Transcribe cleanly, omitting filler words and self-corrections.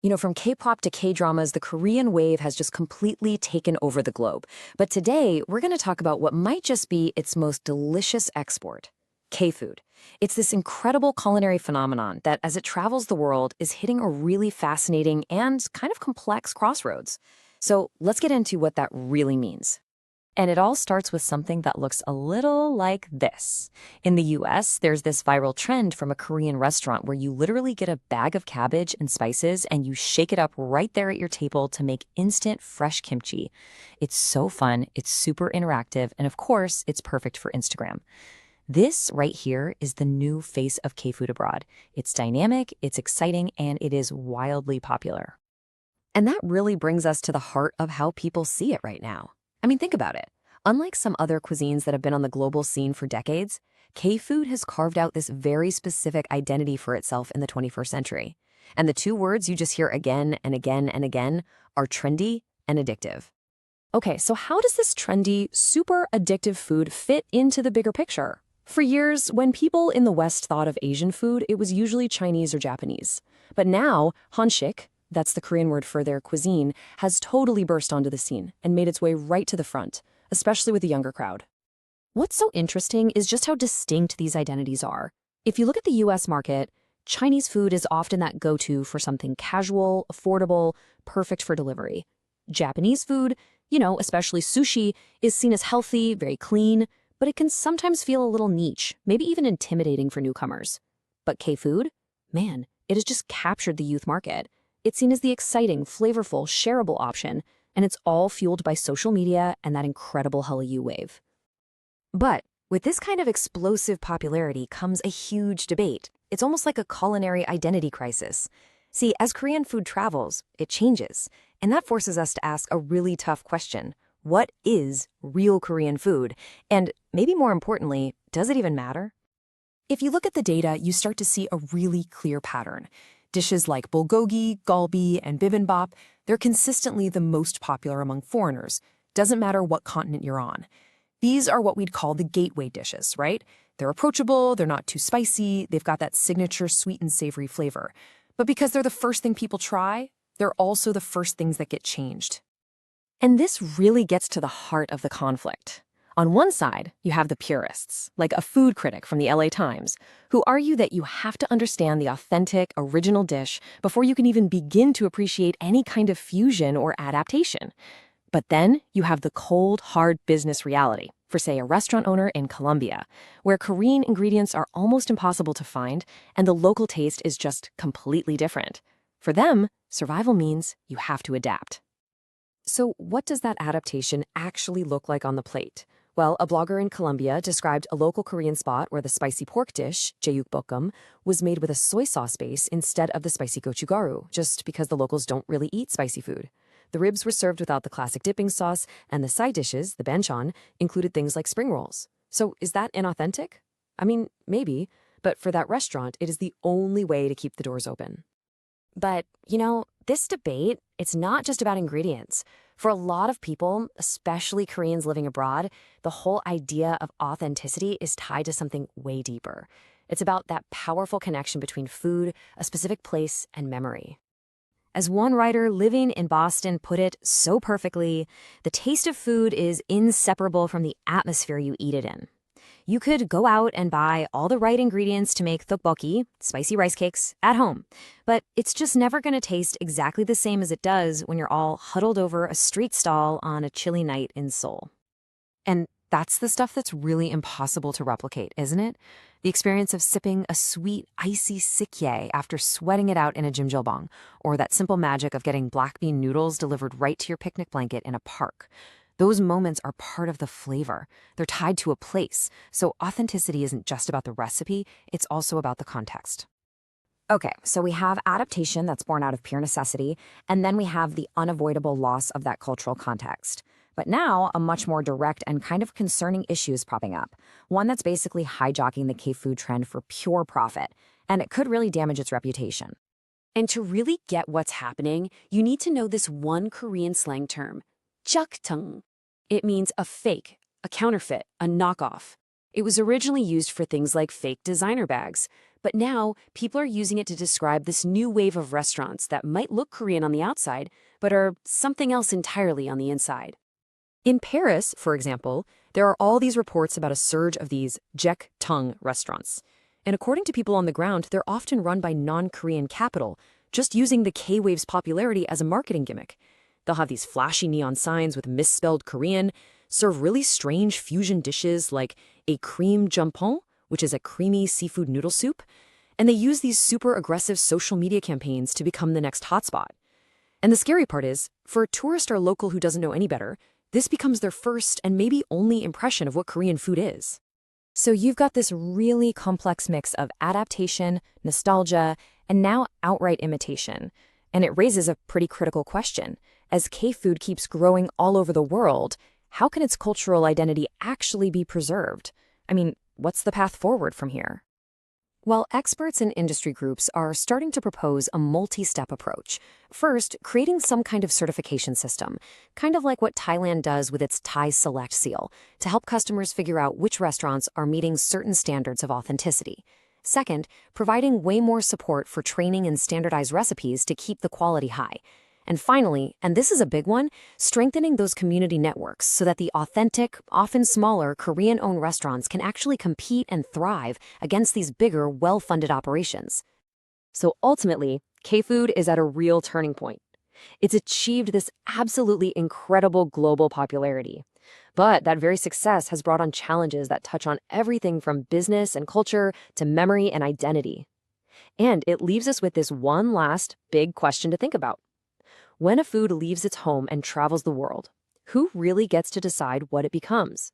From K-pop to K-dramas, the Korean wave has just completely taken over the globe. But today, we're going to talk about what might just be its most delicious export, K-food. It's this incredible culinary phenomenon that, as it travels the world, is hitting a really fascinating and kind of complex crossroads. So let's get into what that really means. And it all starts with something that looks a little like this. In the US, there's this viral trend from a Korean restaurant where you literally get a bag of cabbage and spices and you shake it up right there at your table to make instant fresh kimchi. It's so fun, it's super interactive, and of course, it's perfect for Instagram. This right here is the new face of K-food abroad. It's dynamic, it's exciting, and it is wildly popular. And that really brings us to the heart of how people see it right now. Think about it. Unlike some other cuisines that have been on the global scene for decades, K-food has carved out this very specific identity for itself in the 21st century. And the two words you just hear again and again and again are trendy and addictive. Okay, so how does this trendy, super addictive food fit into the bigger picture? For years, when people in the West thought of Asian food, it was usually Chinese or Japanese. But now, Hanshik, that's the Korean word for their cuisine, has totally burst onto the scene and made its way right to the front, especially with the younger crowd. What's so interesting is just how distinct these identities are. If you look at the US market, Chinese food is often that go-to for something casual, affordable, perfect for delivery. Japanese food, especially sushi, is seen as healthy, very clean, but it can sometimes feel a little niche, maybe even intimidating for newcomers. But K-food? Man, it has just captured the youth market. It's seen as the exciting, flavorful, shareable option, and it's all fueled by social media and that incredible Hallyu wave. But with this kind of explosive popularity comes a huge debate. It's almost like a culinary identity crisis. See, as Korean food travels, it changes, and that forces us to ask a really tough question. What is real Korean food? And maybe more importantly, does it even matter? If you look at the data, you start to see a really clear pattern. Dishes like bulgogi, galbi, and bibimbap, they're consistently the most popular among foreigners. Doesn't matter what continent you're on. These are what we'd call the gateway dishes, right? They're approachable, they're not too spicy, they've got that signature sweet and savory flavor. But because they're the first thing people try, they're also the first things that get changed. And this really gets to the heart of the conflict. On one side, you have the purists, like a food critic from the LA Times, who argue that you have to understand the authentic, original dish before you can even begin to appreciate any kind of fusion or adaptation. But then you have the cold, hard business reality for, say, a restaurant owner in Colombia, where Korean ingredients are almost impossible to find and the local taste is just completely different. For them, survival means you have to adapt. So what does that adaptation actually look like on the plate? Well, a blogger in Colombia described a local Korean spot where the spicy pork dish, 제육볶음, was made with a soy sauce base instead of the spicy gochugaru, just because the locals don't really eat spicy food. The ribs were served without the classic dipping sauce, and the side dishes, the banchan, included things like spring rolls. So is that inauthentic? Maybe, but for that restaurant, it is the only way to keep the doors open. But, this debate, it's not just about ingredients. For a lot of people, especially Koreans living abroad, the whole idea of authenticity is tied to something way deeper. It's about that powerful connection between food, a specific place, and memory. As one writer living in Boston put it so perfectly, the taste of food is inseparable from the atmosphere you eat it in. You could go out and buy all the right ingredients to make tteokbokki, spicy rice cakes, at home, but it's just never going to taste exactly the same as it does when you're all huddled over a street stall on a chilly night in Seoul. And that's the stuff that's really impossible to replicate, isn't it? The experience of sipping a sweet, icy sikye after sweating it out in a jjimjilbang, or that simple magic of getting black bean noodles delivered right to your picnic blanket in a park. Those moments are part of the flavor. They're tied to a place, so authenticity isn't just about the recipe, it's also about the context. Okay, so we have adaptation that's born out of pure necessity, and then we have the unavoidable loss of that cultural context. But now, a much more direct and kind of concerning issue is popping up, one that's basically hijacking the K-food trend for pure profit, and it could really damage its reputation. And to really get what's happening, you need to know this one Korean slang term, jaktung. It means a fake, a counterfeit, a knockoff. It was originally used for things like fake designer bags, but now people are using it to describe this new wave of restaurants that might look Korean on the outside, but are something else entirely on the inside. In Paris, for example, there are all these reports about a surge of these Jek Tung restaurants. And according to people on the ground, they're often run by non-Korean capital, just using the K-Wave's popularity as a marketing gimmick. They'll have these flashy neon signs with misspelled Korean, serve really strange fusion dishes like a cream jjampong, which is a creamy seafood noodle soup, and they use these super aggressive social media campaigns to become the next hotspot. And the scary part is, for a tourist or local who doesn't know any better, this becomes their first and maybe only impression of what Korean food is. So you've got this really complex mix of adaptation, nostalgia, and now outright imitation. And it raises a pretty critical question. As K-food keeps growing all over the world, how can its cultural identity actually be preserved? I mean, what's the path forward from here? Well, experts and industry groups are starting to propose a multi-step approach. First, creating some kind of certification system, kind of like what Thailand does with its Thai Select seal, to help customers figure out which restaurants are meeting certain standards of authenticity. Second, providing way more support for training and standardized recipes to keep the quality high. And finally, and this is a big one, strengthening those community networks so that the authentic, often smaller Korean-owned restaurants can actually compete and thrive against these bigger, well-funded operations. So ultimately, K-food is at a real turning point. It's achieved this absolutely incredible global popularity. But that very success has brought on challenges that touch on everything from business and culture to memory and identity. And it leaves us with this one last big question to think about. When a food leaves its home and travels the world, who really gets to decide what it becomes?